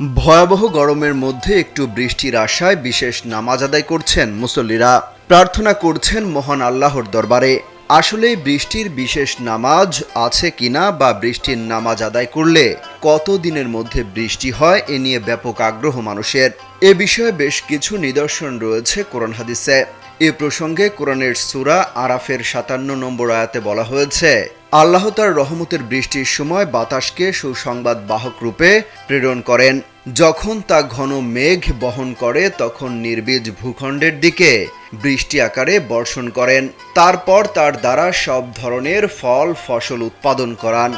ভয়াবহ গরমের মধ্যে একটু বৃষ্টির আশায় বিশেষ নামাজ আদায় করছেন মুসল্লিরা। প্রার্থনা করছেন মহান আল্লাহর দরবারে। আসলে বৃষ্টির বিশেষ নামাজ আছে কিনা বা বৃষ্টির নামাজ আদায় করলে কত দিনের মধ্যে বৃষ্টি হয় এ নিয়ে ব্যাপক আগ্রহ মানুষের। এ বিষয়ে বেশ কিছু নিদর্শন রয়েছে কোরআন হাদিসে। এ প্রসঙ্গে কোরআনের সূরা আরাফের 57 নম্বর আয়াতে বলা হয়েছে, আল্লাহ তার রহমতের বৃষ্টির সময় বাতাসকে সুসংবাদ বাহক রূপে প্রেরণ করেন। যখন তা ঘন মেঘ বহন করে তখন নির্বীজ ভূখণ্ডের দিকে বৃষ্টি আকারে বর্ষণ করেন। তারপর তার দ্বারা সব ধরনের ফল ফসল উৎপাদন করান।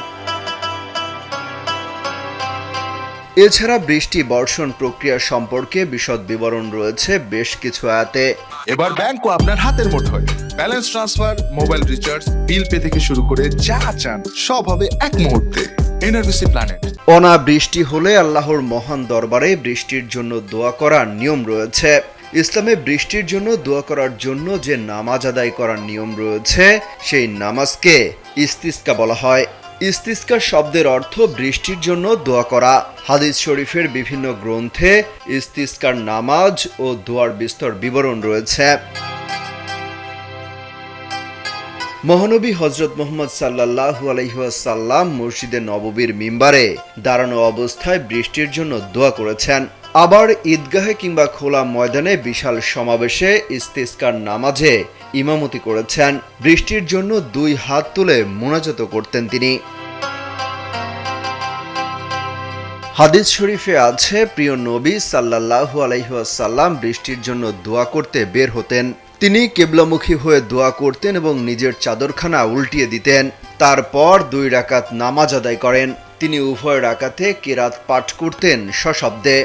এছাড়া বৃষ্টি বর্ষণ প্রক্রিয়া সম্পর্কে বিশদ বিবরণ রয়েছে বেশ কিছু আয়াতে। এবার ব্যাংকও আপনার হাতের মুঠোয়। Balance transfer, mobile recharge, bill pay থেকে শুরু করে যা চান সব হবে এক মুহূর্তে। NRBC planet. অনাবৃষ্টি হলে আল্লাহর মহান দরবারে বৃষ্টির জন্য দোয়া করার নিয়ম রয়েছে। ইসলামে বৃষ্টির জন্য দোয়া করার জন্য যে নামাজ আদায় করার নিয়ম রয়েছে সেই নামাজকে ইস্তিসকা বলা হয়। ইস্তিসকা শব্দের অর্থ বৃষ্টির জন্য দোয়া করা। হাদিস শরীফের বিভিন্ন গ্রন্থে ইস্তিসকার নামাজ ও দোয়ার বিস্তর বিবরণ রয়েছে। মহানবী হযরত মুহাম্মদ সাল্লাল্লাহু আলাইহি ওয়াসাল্লাম মসজিদে নববীর মিম্বারে দাঁড়ানো অবস্থায় বৃষ্টির জন্য দোয়া করেছেন। আবার ঈদগাহে কিংবা খোলা ময়দানে বিশাল সমাবেশে ইস্তিসকার নামাজে ইমামতি করেছেন। বৃষ্টির জন্য 2 হাত তুলে মুনাজাত করতেন তিনি। হাদিস শরীফে আছে, প্রিয় নবী সাল্লাল্লাহু আলাইহি ওয়াসাল্লাম বৃষ্টির জন্য দোয়া করতে বের হতেন। তিনি কিবলামুখী হয়ে দোয়া করতেন এবং নিজের চাদরখানা উল্টিয়ে দিতেন। তারপর 2 রাকাত নামাজ আদায় করেন। তিনি উভয় রাকাতে কিরাত পাঠ করতেন সশব্দে।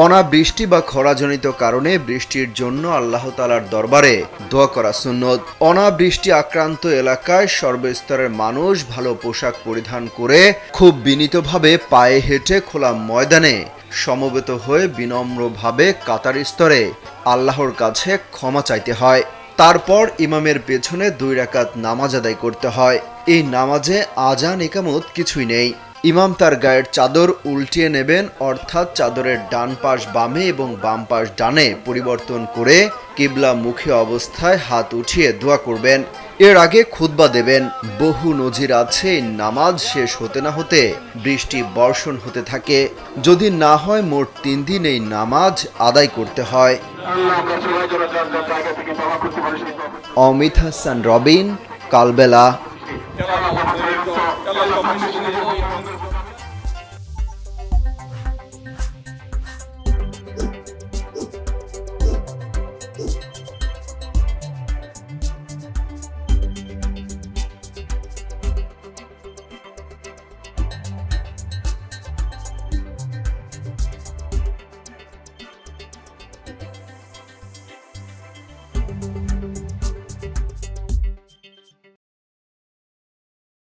অনাবৃষ্টি বা খরাজনিত কারণে বৃষ্টির জন্য আল্লাহ তাআলার দরবারে দোয়া করা সুন্নত। অনাবৃষ্টি আক্রান্ত এলাকায় সর্বস্তরের মানুষ ভালো পোশাক পরিধান করে খুব বিনীতভাবে পায়ে হেঁটে খোলা ময়দানে সমবেত হয়ে বিনম্রভাবে কাতার স্তরে আল্লাহর কাছে ক্ষমা চাইতে হয়। তারপর ইমামের পেছনে 2 রাকাত নামাজ আদায় করতে হয়। এই নামাজে আজান ইকামত কিছুই নেই। ইমাম তার গায়ের চাদর উল্টিয়ে নেবেন, অর্থাৎ চাদরের ডান পাশ বামে এবং বাম পাশ ডানে পরিবর্তন করে কিবলা মুখী অবস্থায় হাত উঠিয়ে দোয়া করবেন। এর আগে খুতবা দেবেন। বহু নজির আছে এই নামাজ শেষ হতে না হতে বৃষ্টি বর্ষণ হতে থাকে। যদি না হয় মোট 3 দিন এই নামাজ আদায় করতে হয়। অমিত হাসান রবিন, কালবেলা।